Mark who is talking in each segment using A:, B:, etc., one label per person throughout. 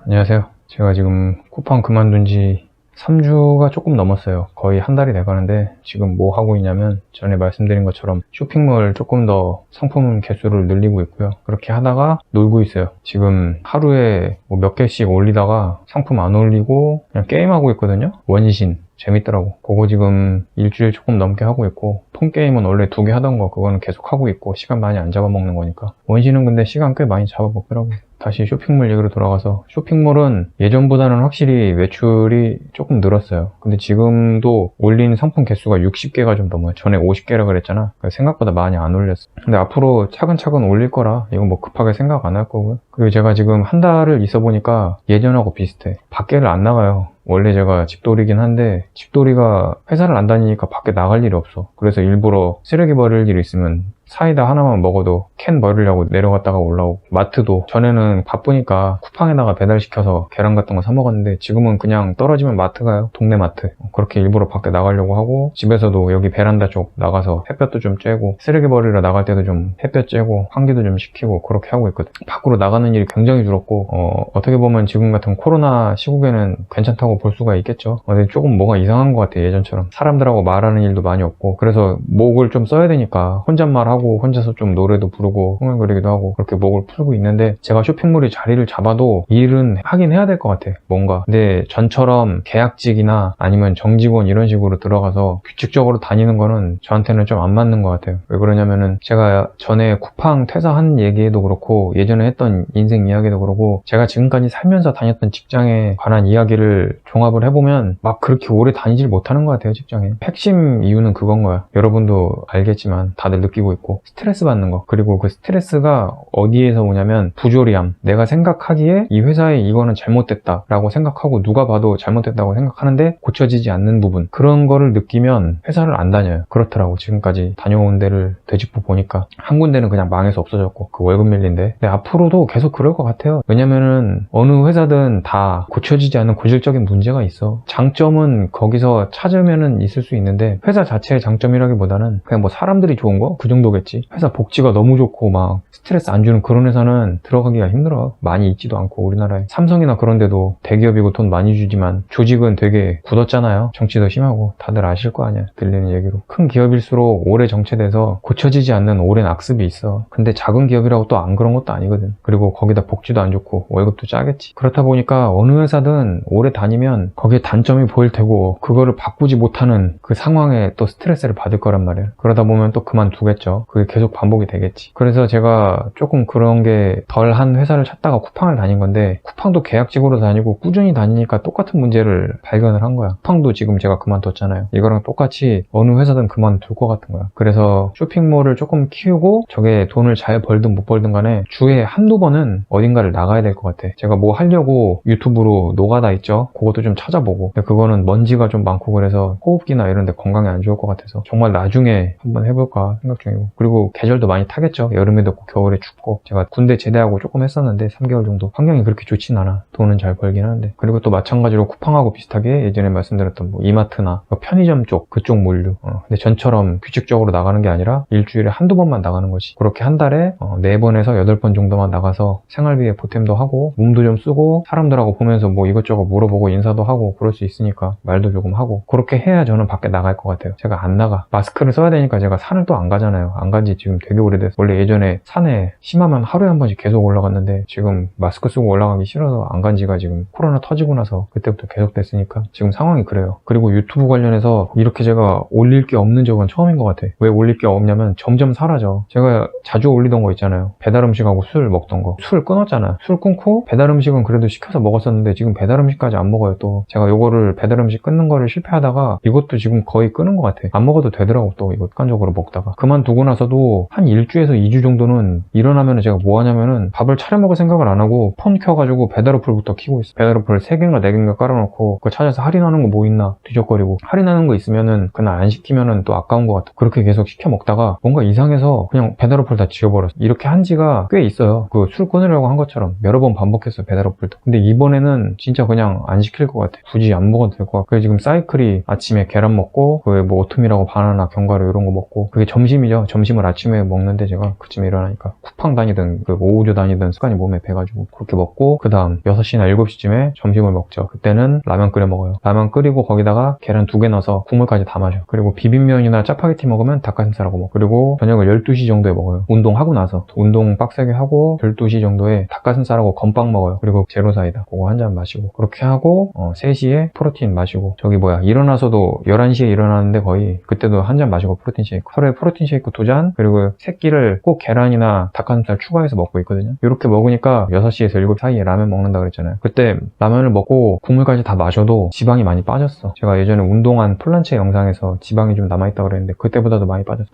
A: 안녕하세요. 제가 지금 쿠팡 그만둔 지 3주가 조금 넘었어요. 거의 한 달이 돼가는데 지금 뭐 하고 있냐면 전에 말씀드린 것처럼 쇼핑몰 조금 더 상품 개수를 늘리고 있고요. 그렇게 하다가 놀고 있어요. 지금 하루에 뭐 몇 개씩 올리다가 상품 안 올리고 그냥 게임하고 있거든요. 원신. 재밌더라고. 그거 지금 일주일 조금 넘게 하고 있고, 폰게임은 원래 2개 하던 거 그거는 계속 하고 있고 시간 많이 안 잡아먹는 거니까. 원신은 근데 시간 꽤 많이 잡아먹더라고. 다시 쇼핑몰 얘기로 돌아가서, 쇼핑몰은 예전보다는 확실히 매출이 조금 늘었어요. 근데 지금도 올린 상품 개수가 60개가 좀 넘어요. 전에 50개라 그랬잖아. 생각보다 많이 안 올렸어. 근데 앞으로 차근차근 올릴 거라 이건 뭐 급하게 생각 안 할 거고요. 그리고 제가 지금 한 달을 있어 보니까 예전하고 비슷해. 밖에를 안 나가요. 원래 제가 집돌이긴 한데 집돌이가 회사를 안 다니니까 밖에 나갈 일이 없어. 그래서 일부러 쓰레기 버릴 일 있으면 사이다 하나만 먹어도 캔 버리려고 내려갔다가 올라오고, 마트도 전에는 바쁘니까 쿠팡에다가 배달시켜서 계란 같은 거 사 먹었는데 지금은 그냥 떨어지면 마트 가요. 동네 마트. 그렇게 일부러 밖에 나가려고 하고, 집에서도 여기 베란다 쪽 나가서 햇볕도 좀 쬐고, 쓰레기 버리러 나갈 때도 좀 햇볕 쬐고 환기도 좀 시키고 그렇게 하고 있거든. 밖으로 나가는 일이 굉장히 줄었고, 어떻게 보면 지금 같은 코로나 시국에는 괜찮다고 볼 수가 있겠죠. 근데 조금 뭐가 이상한 것 같아. 예전처럼 사람들하고 말하는 일도 많이 없고, 그래서 목을 좀 써야 되니까 혼잣말하고 혼자서 좀 노래도 부르고 흥얼거리기도 하고 그렇게 목을 풀고 있는데, 제가 쇼핑몰이 자리를 잡아도 일은 하긴 해야 될 것 같아. 뭔가. 근데 전처럼 계약직이나 아니면 정직원 이런 식으로 들어가서 규칙적으로 다니는 거는 저한테는 좀 안 맞는 것 같아요. 왜 그러냐면은 제가 전에 쿠팡 퇴사한 얘기도 그렇고 예전에 했던 인생 이야기도 그렇고, 제가 지금까지 살면서 다녔던 직장에 관한 이야기를 종합을 해보면 막 그렇게 오래 다니질 못하는 것 같아요. 직장에. 핵심 이유는 그건 거야. 여러분도 알겠지만 다들 느끼고 있고, 스트레스 받는 거. 그리고 그 스트레스가 어디에서 오냐면 부조리함. 내가 생각하기에 이 회사에 이거는 잘못됐다 라고 생각하고 누가 봐도 잘못됐다고 생각하는데 고쳐지지 않는 부분, 그런 거를 느끼면 회사를 안 다녀요. 그렇더라고. 지금까지 다녀온 데를 되짚어 보니까 한 군데는 그냥 망해서 없어졌고 그 월급 밀린데. 근데 앞으로도 계속 그럴 것 같아요. 왜냐면은 어느 회사든 다 고쳐지지 않는 고질적인 문제가 있어. 장점은 거기서 찾으면은 있을 수 있는데, 회사 자체의 장점이라기보다는 그냥 뭐 사람들이 좋은 거? 그 정도겠지. 회사 복지가 너무 좋고 막 스트레스 안 주는 그런 회사는 들어가기가 힘들어. 많이 있지도 않고. 우리나라에 삼성이나 그런 데도 대기업이고 돈 많이 주지만 조직은 되게 굳었잖아요. 정치도 심하고. 다들 아실 거 아니야. 들리는 얘기로. 큰 기업일수록 오래 정체돼서 고쳐지지 않는 오랜 악습이 있어. 근데 작은 기업이라고 또 안 그런 것도 아니거든. 그리고 거기다 복지도 안 좋고 월급도 짜겠지. 그렇다 보니까 어느 회사든 오래 다니면 거기에 단점이 보일 테고, 그거를 바꾸지 못하는 그 상황에 또 스트레스를 받을 거란 말이야. 그러다 보면 또 그만두겠죠. 그게 계속 반복이 되겠지. 그래서 제가 조금 그런 게 덜한 회사를 찾다가 쿠팡을 다닌 건데, 쿠팡도 계약직으로 다니고 꾸준히 다니니까 똑같은 문제를 발견을 한 거야. 쿠팡도 지금 제가 그만뒀잖아요. 이거랑 똑같이 어느 회사든 그만둘 것 같은 거야. 그래서 쇼핑몰을 조금 키우고 저게 돈을 잘 벌든 못 벌든 간에 주에 한두 번은 어딘가를 나가야 될 것 같아. 제가 뭐 하려고 유튜브로 노가다 있죠? 그것도 좀 찾아보고. 근데 그거는 먼지가 좀 많고 그래서 호흡기나 이런 데 건강에 안 좋을 것 같아서 정말 나중에 한번 해볼까 생각 중이고. 그리고 계절도 많이 타겠죠. 여름에 덥고 겨울에 춥고. 제가 군대 제대하고 조금 했었는데 3개월 정도 환경이 그렇게 좋진 않아. 돈은 잘 벌긴 하는데. 그리고 또 마찬가지로 쿠팡하고 비슷하게 예전에 말씀드렸던 뭐 이마트나 편의점 쪽, 그쪽 물류. 근데 전처럼 규칙적으로 나가는 게 아니라 일주일에 한두 번만 나가는 거지. 그렇게 한 달에 4번에서 8번 정도만 나가서 생활비에 보탬도 하고 몸도 좀 쓰고 사람들하고 보면서 뭐 이것저것 물어보고 인사도 하고 그럴 수 있으니까 말도 조금 하고, 그렇게 해야 저는 밖에 나갈 것 같아요. 제가 안 나가. 마스크를 써야 되니까 제가 산을 또 안 가잖아요. 안 간 지 지금 되게 오래돼서. 원래 예전에 산에 심하면 하루에 한 번씩 계속 올라갔는데 지금 마스크 쓰고 올라가기 싫어서 안 간 지가 지금 코로나 터지고 나서 그때부터 계속 됐으니까 지금 상황이 그래요. 그리고 유튜브 관련해서 이렇게 제가 올릴 게 없는 적은 처음인 것 같아. 왜 올릴 게 없냐면 점점 사라져. 제가 자주 올리던 거 있잖아요. 배달 음식하고 술 먹던 거. 술 끊었잖아요. 술 끊고 배달 음식은 그래도 시켜서 먹었었는데 지금 배달 음식까지 안 먹어요. 또 제가 요거를 배달 음식 끊는 거를 실패하다가 이것도 지금 거의 끊은 것 같아. 안 먹어도 되더라고. 또 이거 습관적으로 먹다가 그만두고 나서도 한 1주에서 2주 정도는 일어나면 제가 뭐 하냐면은 밥을 차려 먹을 생각을 안 하고 폰 켜가지고 배달 어플부터 키고 있어. 배달 어플 3개인가 4개인가 깔아놓고 그거 찾아서 할인하는 거 뭐 있나 뒤적거리고, 할인하는 거 있으면은 그날 안 시키면은 또 아까운 것 같아. 그렇게 계속 시켜 먹다가 뭔가 이상해서 그냥 배달 어플 다 지워버렸어. 이렇게 한 지가 꽤 있어요. 그 술 끊으려고 한 것처럼 여러 번 반복했어요. 배달 어플도. 근데 이번에는 진짜 그냥 안 시킬 것 같아. 굳이 안 먹어도 될 것 같아. 그래서 지금 사이클이 아침에 계란 먹고 그에 뭐 오트밀하고 바나나 견과류 이런 거 먹고, 그게 점심이죠. 점심을 아침에 먹는데 제가 그쯤에 일어나니까 쿠팡 다니든 그 오우조 다니든 습관이 몸에 배가지고 그렇게 먹고 그 다음 6시나 7시쯤에 점심을 먹죠. 그때는 라면 끓여 먹어요. 라면 끓이고 거기다가 계란 2개 넣어서 국물까지 다 마셔. 그리고 비빔면이나 짜파게티 먹으면 닭가슴살하고 먹고 그리고 저녁을 12시 정도에 먹어요. 운동하고 나서 운동 빡세게 하고 12시 정도에 닭가슴살하고 건빵 먹어요. 그리고 제로사이다 그거 한 잔 마시고 그렇게 하고 3시에 프로틴 마시고 저기 일어나서도 11시에 일어나는데 거의 그때도 한 잔 마시고 프로틴 쉐이크 하루에 프로틴 쉐이크 2잔 그리고 새끼를 꼭 계란이나 닭가슴살 추가해서 먹고 있거든요. 이렇게 먹으니까 6시에서 7시 사이에 라면 먹는다 그랬잖아요. 그때 라면을 먹고 국물까지 다 마셔도 지방이 많이 빠졌어. 제가 예전에 운동한 플란체 영상에서 지방이 좀 남아있다 그랬는데 그때보다도 많이 빠졌어.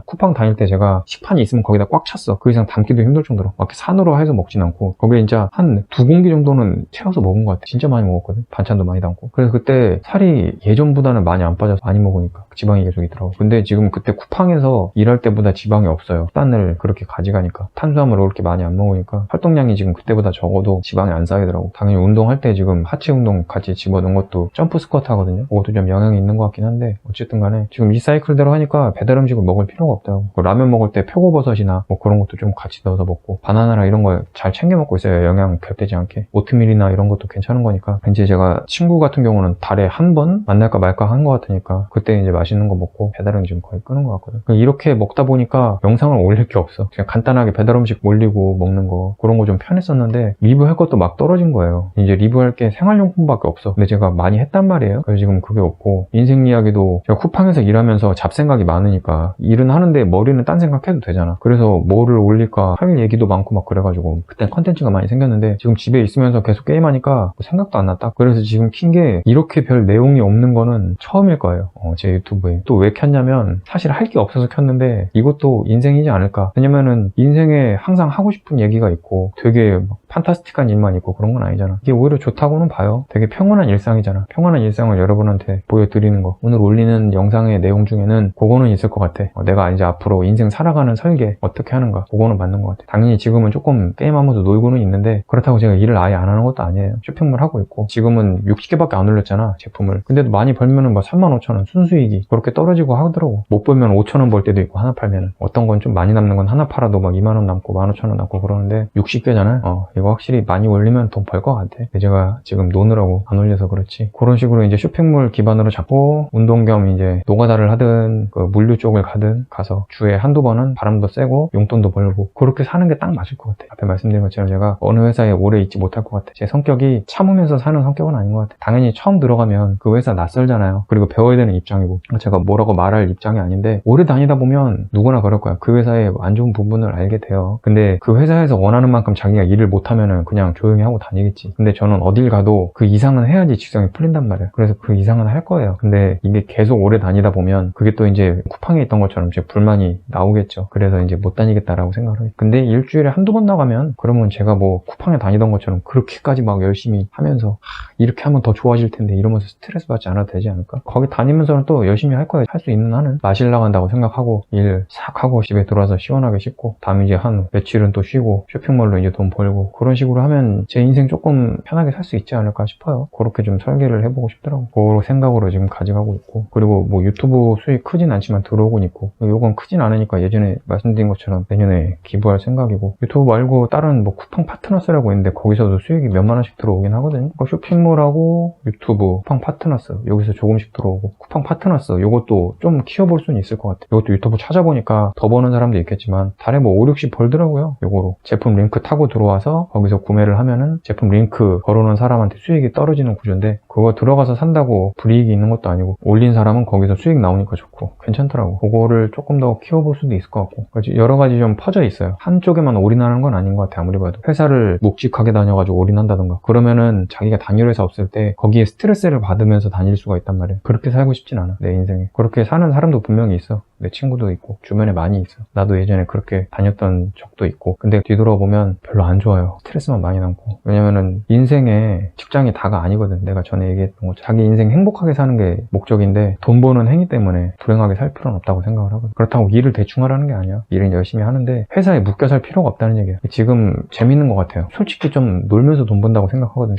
A: 쿠팡 다닐 때 제가 식판이 있으면 거기다 꽉 찼어. 그 이상 담기도 힘들 정도로 막 이렇게 산으로 해서 먹진 않고 거기에 진짜 한 2공기 정도는 채워서 먹은 것 같아. 진짜 많이 먹었거든. 반찬도 많이 담고. 그래서 그때 살이 예전보다는 많이 안 빠져서 많이 먹으니까 지방이 계속 있더라고. 근데 지금 그때 쿠팡에서 일할 때보다 지방이 없어요. 식단을 그렇게 가져가니까 탄수화물을 그렇게 많이 안 먹으니까 활동량이 지금 그때보다 적어도 지방이 안 쌓이더라고. 당연히 운동할 때 지금 하체 운동 같이 집어넣은 것도 점프 스쿼트 하거든요. 그것도 좀 영향이 있는 것 같긴 한데 어쨌든 간에 지금 이 사이클대로 하니까 배달 음식을 먹을 필요가 없더라고. 라면 먹을 때 표고버섯이나 그런 것도 좀 같이 넣어서 먹고 바나나랑 이런 거 잘 챙겨 먹고 있어요. 영양 결되지 않게. 오트밀이나 이런 것도 괜찮은 거니까. 이제 제가 친구 같은 경우는 달에 한 번 만날까 말까 한 것 같으니까 그때 이제 맛있는 거 먹고 배달은 지금 거의 끄는 것 같거든. 이렇게 먹다 보니까 영상을 올릴 게 없어. 그냥 간단하게 배달 음식 올리고 먹는 거 그런 거 좀 편했었는데 리뷰할 것도 막 떨어진 거예요. 이제 리뷰할 게 생활용품밖에 없어. 근데 제가 많이 했단 말이에요. 그래서 지금 그게 없고 인생 이야기도 제가 쿠팡에서 일하면서 잡생각이 많으니까 일은 하는데 머리는 딴 생각해도 되잖아. 그래서 뭐를 올릴까 할 얘기도 많고 막 그래가지고 그때 컨텐츠가 많이 생겼는데 지금 집에 있으면서 계속 게임하니까 생각도 안 났다. 그래서 지금 킨 게 이렇게 별 내용이 없는 거는 처음일 거예요. 제 유튜브에. 또 왜 켰냐면 사실 할 게 없어서 켰는데 이것도 인생이지 않을까. 왜냐면은 인생에 항상 하고 싶은 얘기가 있고 되게 판타스틱한 일만 있고 그런 건 아니잖아. 이게 오히려 좋다고는 봐요. 되게 평온한 일상이잖아. 평온한 일상을 여러분한테 보여드리는 거. 오늘 올리는 영상의 내용 중에는 그거는 있을 것 같아. 내가 이제 앞으로 인생 살아가는 설계 어떻게 하는가. 그거는 맞는 것 같아. 당연히 지금은 조금 게임하면서 놀고는 있는데 그렇다고 제가 일을 아예 안 하는 것도 아니에요. 쇼핑몰 하고 있고 지금은 60개밖에 안 올렸잖아 제품을. 근데도 많이 벌면은 35,000원 순수익이 그렇게 떨어지고 하더라고. 못 벌면 5,000원 벌 때도 있고 하나 팔면은. 어떤 건 좀 많이 남는 건 하나 팔아도 막 2만원 남고 15,000원 남고 그러는데 60개잖아요. 이거 확실히 많이 올리면 돈 벌 것 같아. 제가 지금 노느라고 안 올려서 그렇지. 그런 식으로 이제 쇼핑몰 기반으로 잡고 운동 겸 이제 노가다를 하든 그 물류 쪽을 가든 가서 주에 한두 번은 바람도 쐬고 용돈도 벌고 그렇게 사는 게 딱 맞을 것 같아. 앞에 말씀드린 것처럼 제가 어느 회사에 오래 있지 못할 것 같아. 제 성격이 참으면서 사는 성격은 아닌 것 같아. 당연히 처음 들어가면 그 회사 낯설잖아요. 그리고 배워야 되는 입장이고 제가 뭐라고 말할 입장이 아닌데 오래 다니다 보면 누구나 그럴 거야. 그 회사의 안 좋은 부분을 알게 돼요. 근데 그 회사에서 원하는 만큼 자기가 일을 못하면은 그냥 조용히 하고 다니겠지. 근데 저는 어딜 가도 그 이상은 해야지 직성이 풀린단 말이에요. 그래서 그 이상은 할 거예요. 근데 이게 계속 오래 다니다 보면 그게 또 이제 쿠팡에 있던 것처럼 제 불만이 나오겠죠. 그래서 이제 못 다니겠다라고 생각을 해요. 근데 일주일에 한두 번 나가면 그러면 제가 뭐 쿠팡에 다니던 것처럼 그렇게까지 막 열심히 하면서 이렇게 하면 더 좋아질 텐데 이러면서 스트레스 받지 않아도 되지 않을까? 거기 다니면서는 또 열심히 할 거예요. 할 수 있는 한은 마실 나간다고 생각하고 일 싹 하고 집에 들어와서 시원하게 씻고 다음 이제 한 며칠은 또 쉬고 쇼핑몰로 이제 돈 벌고 그런 식으로 하면 제 인생 조금 편하게 살 수 있지 않을까 싶어요. 그렇게 좀 설계를 해보고 싶더라고. 그런 생각으로 지금 가져가고 있고 그리고 뭐 유튜브 수익 크진 않지만 들어오곤 있고 요건 크진 않으니까 예전에 말씀드린 것처럼 내년에 기부할 생각이고 유튜브 말고 다른 뭐 쿠팡 파트너스라고 있는데 거기서도 수익이 몇만 원씩 들어오긴 하거든요. 그러니까 쇼핑몰하고 유튜브 쿠팡 파트너스 여기서 조금씩 들어오고 쿠팡 파트너스 요것도 좀 키워볼 수는 있을 것 같아요. 이것도 유튜브 찾아보니까 더 버는 사람도 있겠지만 달에 뭐 5, 60 벌더라고요. 요거로 제품 링크 타고 들어와서 거기서 구매를 하면은 제품 링크 걸어놓은 사람한테 수익이 떨어지는 구조인데 그거 들어가서 산다고 불이익이 있는 것도 아니고 올린 사람은 거기서 수익 나오니까 좋고 괜찮더라고. 그거를 조금 더 키워볼 수도 있을 것 같고 여러 가지 좀 퍼져 있어요. 한쪽에만 올인하는 건 아닌 것 같아. 아무리 봐도 회사를 묵직하게 다녀가지고 올인한다던가 그러면은 자기가 다닐 회사 없을 때 거기에 스트레스를 받으면서 다닐 수가 있단 말이에요. 그렇게 살고 싶진 않아. 내 인생에 그렇게 사는 사람도 분명히 있어. 내 친구도 있고 주변에 많이 있어. 나도 예전에 그렇게 다녔던 적도 있고 근데 뒤돌아보면 별로 안 좋아요. 스트레스만 많이 남고 왜냐면은 인생에 직장이 다가 아니거든. 내가 전에 전에 얘기했던 것처럼 자기 인생 행복하게 사는 게 목적인데 돈 버는 행위 때문에 불행하게 살 필요는 없다고 생각을 하거든. 그렇다고 일을 대충 하라는 게 아니야. 일은 열심히 하는데 회사에 묶여 살 필요가 없다는 얘기야. 지금 재밌는 것 같아요. 솔직히 좀 놀면서 돈 번다고 생각하거든.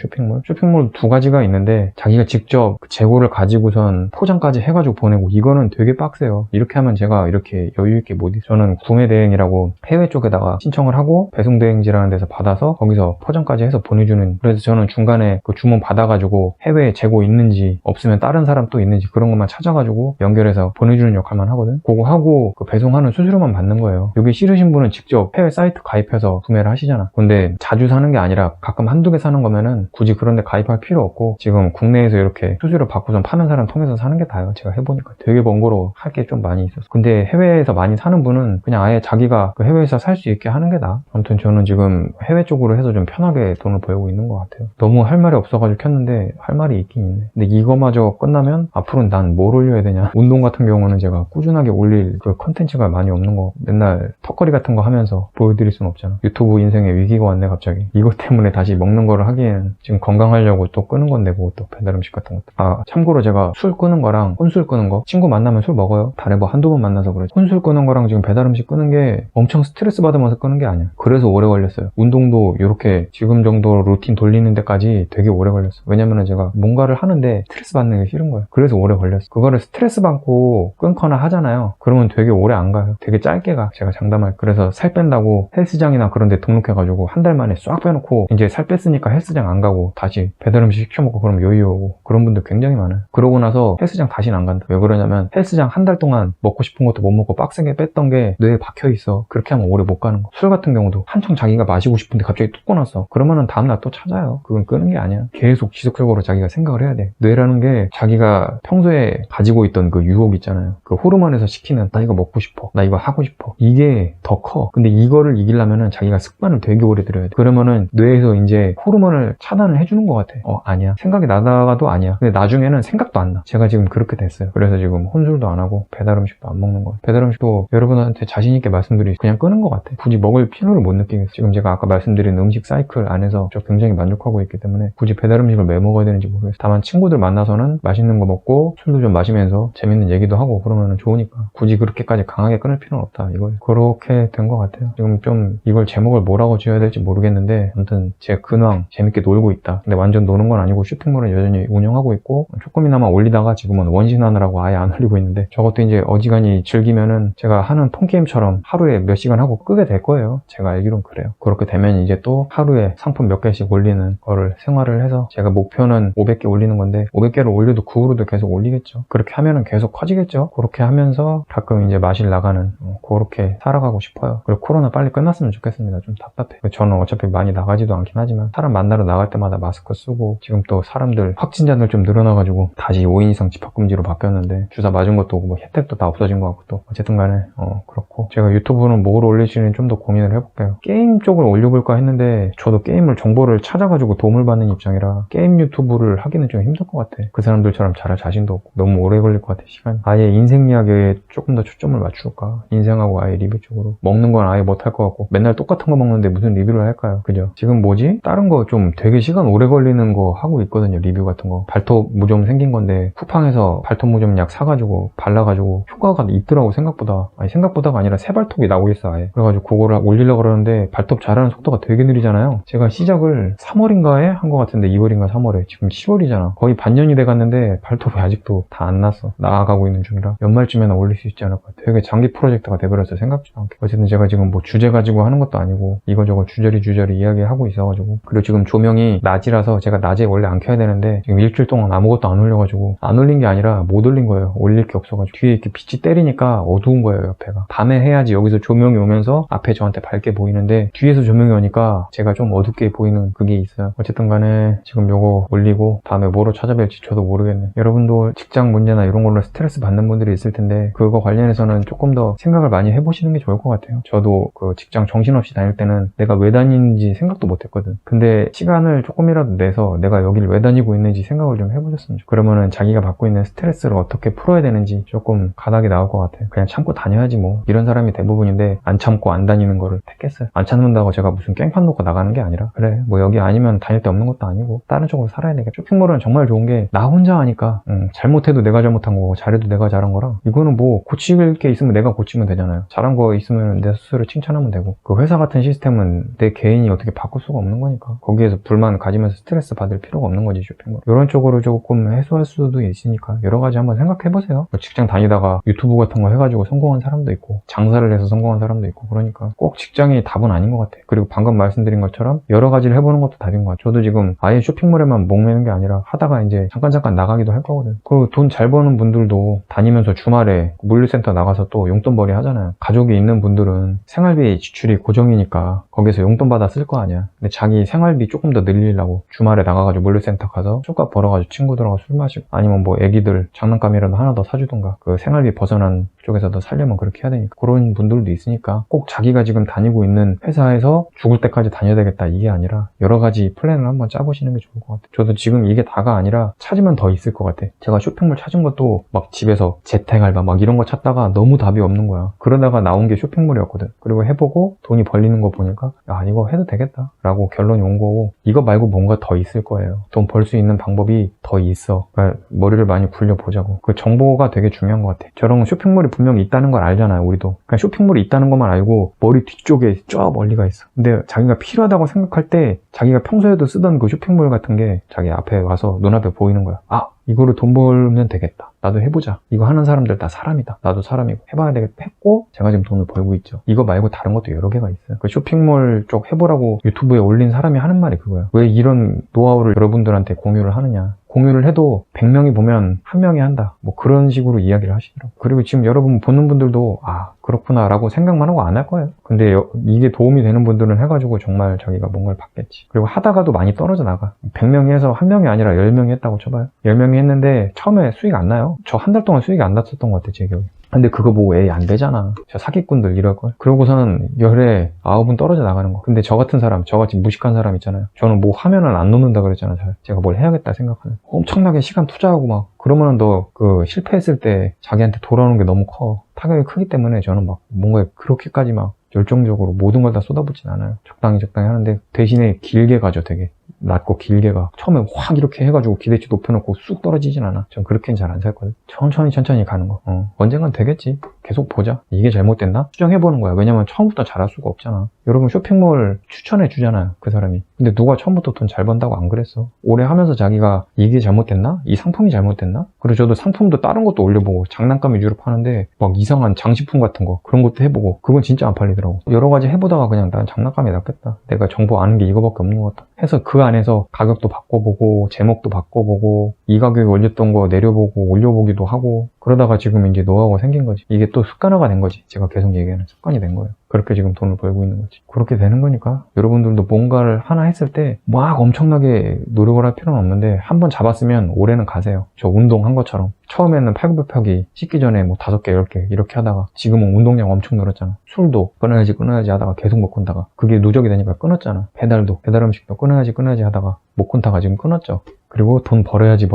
A: 쇼핑몰 두 가지가 있는데 자기가 직접 재고를 가지고선 포장까지 해가지고 보내고 이거는 되게 빡세요. 이렇게 하면 제가 이렇게 여유있게 못 있어요. 저는 구매대행이라고 해외 쪽에다가 신청을 하고 배송대행지라는 데서 받아서 거기서 포장까지 해서 보내주는, 그래서 저는 중간에 그 주문 받아가지고 해외에 재고 있는지 없으면 다른 사람 또 있는지 그런 것만 찾아가지고 연결해서 보내주는 역할만 하거든. 그거 하고 그 배송하는 수수료만 받는 거예요. 여기 싫으신 분은 직접 해외 사이트 가입해서 구매를 하시잖아. 근데 자주 사는 게 아니라 가끔 한두 개 사는 거면은 굳이 그런 데 가입할 필요 없고 지금 국내에서 이렇게 수수료 받고선 파는 사람 통해서 사는 게 다예요. 제가 해보니까 되게 번거로워. 할 게 좀 많이 있었어. 근데 해외에서 많이 사는 분은 그냥 아예 자기가 그 해외에서 살 수 있게 하는 게 나아. 아무튼 저는 지금 해외 쪽으로 해서 좀 편하게 돈을 벌고 있는 것 같아요. 너무 할 말이 없어가지고 켰는데 할 말이 있긴 있네. 근데 이거마저 끝나면 앞으로는 난 뭘 올려야 되냐. 운동 같은 경우는 제가 꾸준하게 올릴 그 컨텐츠가 많이 없는 거, 맨날 턱걸이 같은 거 하면서 보여드릴 순 없잖아. 유튜브 인생에 위기가 왔네 갑자기. 이것 때문에 다시 먹는 거를 하기에는 지금 건강하려고 또 끄는 건데 뭐 또 배달 음식 같은 것도. 아 참고로 제가 술 끄는 거랑 혼술 끄는 거, 친구 만나면 술 먹어요. 달에 뭐 한두 번 만나서 그러지. 혼술 끄는 거랑 지금 배달 음식 끄는 게 엄청 스트레스 받으면서 끄는 게 아니야. 그래서 오래 걸렸어요. 운동도 이렇게 지금 정도 루틴 돌리는 데까지 되게 오래 걸렸어. 왜냐면은 제가 뭔가를 하는데 스트레스 받는 게 싫은 거예요. 그래서 오래 걸렸어. 그거를 스트레스 받고 끊거나 하잖아요. 그러면 되게 오래 안 가요. 되게 짧게 가. 제가 장담할. 그래서 살 뺀다고 헬스장이나 그런 데 등록해가지고 한 달 만에 싹 빼놓고 이제 살 뺐으니까 헬스장 안 가고 다시 배달 음식 시켜 먹고 그러면 여유 오고 그런 분들 굉장히 많아요. 그러고 나서 헬스장 다시는 안 간다. 왜 그러냐면 헬스장 한 달 동안 먹고 싶은 것도 못 먹고 빡세게 뺐던 게 뇌에 박혀 있어. 그렇게 하면 오래 못 가는 거. 술 같은 경우도 한창 자기가 마시고 싶은데 갑자기 뚝 끊었어. 그러면은 다음날 또 찾아요. 그건 끄는 게 아니야. 계속 지속적으로 자기가 생각을 해야 돼. 뇌라는 게 자기가 평소에 가지고 있던 그 유혹 있잖아요. 그 호르몬에서 시키는 나 이거 먹고 싶어. 나 이거 하고 싶어. 이게 더 커. 근데 이거를 이기려면은 자기가 습관을 되게 오래 들여야 돼. 그러면은 뇌에서 이제 호르몬을 차단을 해주는 것 같아. 아니야. 생각이 나다가도 아니야. 근데 나중에는 생각도 안 나. 제가 지금 그렇게 됐어요. 그래서 지금 혼술도 안 하고 배달 음식도 안 먹는 거예요. 배달 음식도 여러분한테 자신있게 말씀드리지 그냥 끄는 것 같아. 굳이 먹을 필요를 못 느끼겠어. 지금 제가 아까 말씀드린 음식 사이클 안에서 저 굉장히 만족하고 있기 때문에 굳이 배달 음식을 왜 먹어야 되는지 모르겠어요. 다만 친구들 만나서는 맛있는 거 먹고 술도 좀 마시면서 재밌는 얘기도 하고 그러면 좋으니까 굳이 그렇게까지 강하게 끊을 필요는 없다 이거예요. 그렇게 된 것 같아요. 지금 좀 이걸 제목을 뭐라고 지어야 될지 모르겠는데 아무튼 제 근황 재밌게 놀고 있다. 근데 완전 노는 건 아니고 쇼핑몰은 여전히 운영하고 있고 조금이나마 올리다가 지금은 원신하느라고 아예 안 올리고 있는데 저것도 이제 어지간히 즐기면은 제가 하는 폰게임처럼 하루에 몇 시간 하고 끄게 될 거예요. 제가 알기론 그래요. 그렇게 되면 이제 또 하루에 상품 몇 개씩 올리는 거를 생활을 해서 제가 목표는 500개 올리는 건데 500개를 올려도 그 후로도 계속 올리겠죠. 그렇게 하면은 계속 커지겠죠. 그렇게 하면서 가끔 이제 마실 나가는 그렇게 살아가고 싶어요. 그리고 코로나 빨리 끝났으면 좋겠습니다. 좀 답답해. 저는 어차피 많이 나가지도 않긴 하지만 사람 만나러 나갈 때마다 마스크 쓰고 지금 또 사람들 확진자들 좀 늘어나가지고 다시 5인 이상 집합금지로 바뀌었는데 주사 맞은 것도 뭐 혜택도 다 없어진 것 같고 또 어쨌든 간에 그렇고 제가 유튜브는 뭐로 올릴지는 좀 더 고민을 해볼게요. 게임 쪽을 올려볼까 했는데 저도 게임을 정보를 찾아가지고 도움을 받는 입장이라 게임 유튜브를 하기는 좀 힘들 것 같아. 그 사람들처럼 잘할 자신도 없고 너무 오래 걸릴 것 같아. 시간 아예 인생 이야기에 조금 더 초점을 맞출까. 인생하고 아예 리뷰 쪽으로. 먹는 건 아예 못할 것 같고 맨날 똑같은 거 먹는데 무슨 리뷰를 할까요? 그죠? 지금 뭐지? 다른 거 좀 되게 시간 오래 걸리는 거 하고 있거든요. 리뷰 같은 거. 발톱 무좀 생긴 건데 쿠팡에서 발톱 무좀 약 사가지고 발라가지고 효과가 있더라고. 생각보다. 아니 생각보다가 아니라 새 발톱이 나오고 있어 아예. 그래가지고 그거를 올리려고 그러는데 발톱 자라는 속도가 되게 느리잖아요. 제가 시작을 3월인가에 한 것 같은데 2월인가 3월에 지금 10월이잖아. 거의 반년이 돼갔는데 발톱이 아직도 다 안 났어. 나아가고 있는 중이라 연말쯤에는 올릴 수 있지 않을까. 되게 장기 프로젝트가 돼버렸어요. 생각지도 않게. 어쨌든 제가 지금 뭐 주제 가지고 하는 것도 아니고 이거저거 주저리 이야기하고 있어가지고 그리고 지금 조명이 낮이라서 제가 낮에 원래 안 켜야 되는데 지금 일주일 동안 아무것도 안 올려가지고 안 올린 게 아니라 못 올린 거예요. 올릴 게 없어가지고 뒤에 이렇게 빛이 때리니까 어두운 거예요. 옆에가. 밤에 해야지 여기서 조명이 오면서 앞에 저한테 밝게 보이는데 뒤에서 조명이 오니까 제가 좀 어둡게 보이는 그게 있어요. 어쨌든 간에 지금 요거 올리고 다음에 뭐로 찾아뵐지 저도 모르겠네. 여러분도 직장 문제나 이런 걸로 스트레스 받는 분들이 있을 텐데 그거 관련해서는 조금 더 생각을 많이 해보시는 게 좋을 것 같아요. 저도 그 직장 정신없이 다닐 때는 내가 왜 다니는지 생각도 못 했거든. 근데 시간을 조금이라도 내서 내가 여기를 왜 다니고 있는지 생각을 좀 해보셨으면 좋겠어요. 그러면은 자기가 받고 있는 스트레스를 어떻게 풀어야 되는지 조금 가닥이 나올 것 같아요. 그냥 참고 다녀야지 뭐. 이런 사람이 대부분인데 안 참고 안 다니는 거를 택했어요. 안 참는다고 제가 무슨 깽판 놓고 나가는 게 아니라 그래 뭐 여기 아니면 다닐 데 없는 것도 아니고 다른 쪽으로 살아야 되겠다. 되겠다. 쇼핑몰은 정말 좋은 게 나 혼자 하니까 잘못해도 내가 잘못한 거고 잘해도 내가 잘한 거라 이거는 뭐 고칠 게 있으면 내가 고치면 되잖아요. 잘한 거 있으면 내 스스로 칭찬하면 되고 그 회사 같은 시스템은 내 개인이 어떻게 바꿀 수가 없는 거니까 거기에서 불만 가지면서 스트레스 받을 필요가 없는 거지 쇼핑몰. 이런 쪽으로 조금 해소할 수도 있으니까 여러 가지 한번 생각해보세요. 직장 다니다가 유튜브 같은 거 해가지고 성공한 사람도 있고 장사를 해서 성공한 사람도 있고 그러니까 꼭 직장이 답은 아닌 것 같아. 그리고 방금 말씀드린 것처럼 여러 가지를 해보는 것도 답인 것 같아. 저도 지금 아예 쇼핑몰에만 목매는 게 아니라 하다가 이제 잠깐 나가기도 할 거거든. 그리고 돈 잘 버는 분들도 다니면서 주말에 물류센터 나가서 또 용돈벌이 하잖아요. 가족이 있는 분들은 생활비 지출이 고정이니까 거기서 용돈 받아 쓸 거 아니야. 근데 자기 생활비 조금 더 늘리려고 주말에 나가가지고 물류센터 가서 술값 벌어가지고 친구들하고 술 마시고 아니면 뭐 애기들 장난감이라도 하나 더 사주던가 그 생활비 벗어난 쪽에서 더 살려면 그렇게 해야 되니까 그런 분들도 있으니까 꼭 자기가 지금 다니고 있는 회사에서 죽을 때까지 다녀야 되겠다 이게 아니라 여러 가지 플랜을 한번 짜보시는 게 좋을 것 같아요. 저도 지금 이게 다가 아니라 찾으면 더 있을 것 같아. 제가 쇼핑몰 찾은 것도 막 집에서 재택알바 막 이런 거 찾다가 너무 답이 없는 거야. 그러다가 나온 게 쇼핑몰이었거든. 그리고 해보고 돈이 벌리는 거 보니까 야 이거 해도 되겠다 라고 결론이 온 거고 이거 말고 뭔가 더 있을 거예요. 돈 벌 수 있는 방법이 더 있어. 그러니까 머리를 많이 굴려보자고. 그 정보가 되게 중요한 것 같아. 저런 쇼핑몰이 분명히 있다는 걸 알잖아요. 우리도. 그냥 쇼핑몰이 있다는 것만 알고 머리 뒤쪽에 쫙 멀리가 있어. 근데 자기가 필요하다고 생각할 때 자기가 평소에도 쓰던 그 쇼핑몰 같은 게 자기 앞에 와서 눈앞에 보이는 거야. 아 이거를 돈 벌면 되겠다. 나도 해보자. 이거 하는 사람들 다 사람이다. 나도 사람이고 해봐야 되겠다 했고 제가 지금 돈을 벌고 있죠. 이거 말고 다른 것도 여러 개가 있어요. 그 쇼핑몰 쪽 해보라고 유튜브에 올린 사람이 하는 말이 그거야. 왜 이런 노하우를 여러분들한테 공유를 하느냐. 공유를 해도 100명이 보면 1명이 한다. 뭐 그런 식으로 이야기를 하시더라고요. 그리고 지금 여러분 보는 분들도 아 그렇구나 라고 생각만 하고 안 할 거예요. 근데 이게 도움이 되는 분들은 해가지고 정말 자기가 뭔가를 받겠지. 그리고 하다가도 많이 떨어져 나가. 100명이 해서 1명이 아니라 10명이 했다고 쳐봐요. 10명이 했는데 처음에 수익 안 나요. 저 한 달 동안 수익이 안 났었던 것 같아 제 기억에. 근데 그거 보고 에이 안 되잖아. 저 사기꾼들 이럴걸. 그러고서는 열에 9분 떨어져 나가는 거. 근데 저 같은 사람, 저같이 무식한 사람 있잖아요. 저는 뭐 하면은 안 놓는다 그랬잖아요. 제가 뭘 해야겠다 생각하는. 엄청나게 시간 투자하고 막 그러면은 너 그 실패했을 때 자기한테 돌아오는 게 너무 커. 타격이 크기 때문에 저는 막 뭔가 그렇게까지 막 열정적으로 모든 걸 다 쏟아붓진 않아요. 적당히 하는데 대신에 길게 가죠 되게. 낮고 길게 가. 처음에 확 이렇게 해가지고 기대치 높여놓고 쑥 떨어지진 않아. 전 그렇게는 잘 안 살거든. 천천히 가는 거. 언젠간 되겠지. 계속 보자. 이게 잘못됐나? 수정해보는 거야. 왜냐면 처음부터 잘할 수가 없잖아. 여러분 쇼핑몰 추천해 주잖아요. 그 사람이. 근데 누가 처음부터 돈 잘 번다고 안 그랬어. 오래 하면서 자기가 이게 잘못됐나? 이 상품이 잘못됐나? 그리고 저도 상품도 다른 것도 올려보고 장난감 위주로 파는데 막 이상한 장식품 같은 거 그런 것도 해보고 그건 진짜 안 팔리더라고. 여러 가지 해보다가 그냥 난 장난감이 낫겠다. 내가 정보 아는 게 이거밖에 없는 것 같다. 해서 그 안에서 가격도 바꿔보고 제목도 바꿔보고 이 가격에 올렸던 거 내려보고 올려보기도 하고 그러다가 지금 이제 노하우가 생긴 거지. 이게 또 습관화가 된 거지. 제가 계속 얘기하는 습관이 된 거예요. 그렇게 지금 돈을 벌고 있는 거지. 그렇게 되는 거니까 여러분들도 뭔가를 하나 했을 때 막 엄청나게 노력을 할 필요는 없는데 한번 잡았으면 올해는 가세요. 저 운동한 것처럼 처음에는 8,900펴기 씻기 전에 뭐 5개, 10개 이렇게 하다가 지금은 운동량 엄청 늘었잖아. 술도 끊어야지 하다가 계속 못 끊다가 그게 누적이 되니까 끊었잖아. 배달 음식도 끊어야지 하다가 못 끊다가 지금 끊었죠. 그리고 돈 벌어야지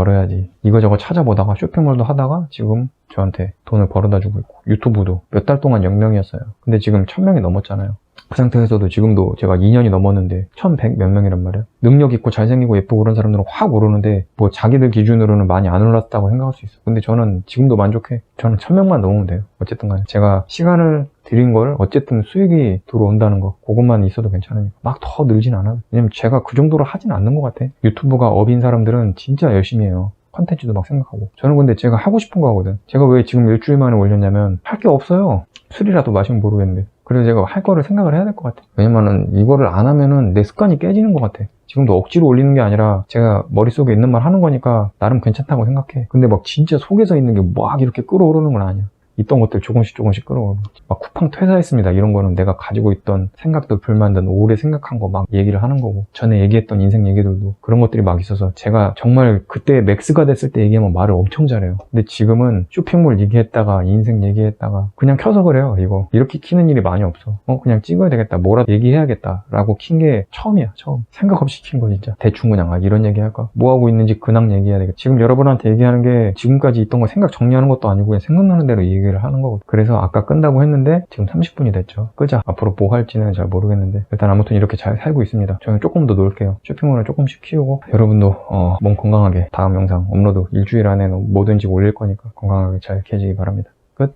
A: 이거저거 찾아보다가 쇼핑몰도 하다가 지금 저한테 돈을 벌어다 주고 있고 유튜브도 몇 달 동안 0명이었어요. 근데 지금 1000명이 넘었잖아요. 그 상태에서도 지금도 제가 2년이 넘었는데 1100 몇 명이란 말이에요. 능력 있고 잘생기고 예쁘고 그런 사람들은 확 오르는데 뭐 자기들 기준으로는 많이 안 올랐다고 생각할 수 있어. 근데 저는 지금도 만족해. 저는 1000명만 넘으면 돼요. 어쨌든 간에 제가 시간을 들인 걸 어쨌든 수익이 들어온다는 거 그것만 있어도 괜찮으니까 막 더 늘진 않아요. 왜냐면 제가 그 정도로 하진 않는 것 같아. 유튜브가 업인 사람들은 진짜 열심히 해요. 컨텐츠도 막 생각하고. 저는 근데 제가 하고 싶은 거 하거든. 제가 왜 지금 일주일 만에 올렸냐면 할 게 없어요. 술이라도 마시면 모르겠는데. 그래서 제가 할 거를 생각을 해야 될 것 같아. 왜냐면은 이거를 안 하면은 내 습관이 깨지는 것 같아. 지금도 억지로 올리는 게 아니라 제가 머릿속에 있는 말 하는 거니까 나름 괜찮다고 생각해. 근데 막 진짜 속에서 있는 게 막 이렇게 끌어오르는 건 아니야. 있던 것들 조금씩 끌어오르고 막 쿠팡 퇴사했습니다 이런 거는 내가 가지고 있던 생각들 불만든 오래 생각한 거 막 얘기를 하는 거고 전에 얘기했던 인생 얘기들도 그런 것들이 막 있어서 제가 정말 그때 맥스가 됐을 때 얘기하면 말을 엄청 잘해요. 근데 지금은 쇼핑몰 얘기했다가 인생 얘기했다가 그냥 켜서 그래요. 이거 이렇게 키는 일이 많이 없어. 그냥 찍어야 되겠다 뭐라도 얘기해야겠다 라고 킨 게 처음이야. 처음 생각 없이 킨 거 진짜 대충 그냥 이런 얘기 할까 뭐 하고 있는지 근황 얘기해야 되겠다. 지금 여러분한테 얘기하는 게 지금까지 있던 거 생각 정리하는 것도 아니고 그냥 생각나는 대로 얘기 얘기를 하는 거거든요. 그래서 아까 끈다고 했는데 지금 30분이 됐죠. 끄자. 앞으로 뭐 할지는 잘 모르겠는데 일단 아무튼 이렇게 잘 살고 있습니다. 저는 조금 더 놀게요. 쇼핑몰을 조금씩 키우고 여러분도 몸 건강하게 다음 영상 업로드 일주일 안에 뭐든지 올릴 거니까 건강하게 잘 계시기 바랍니다. 끝.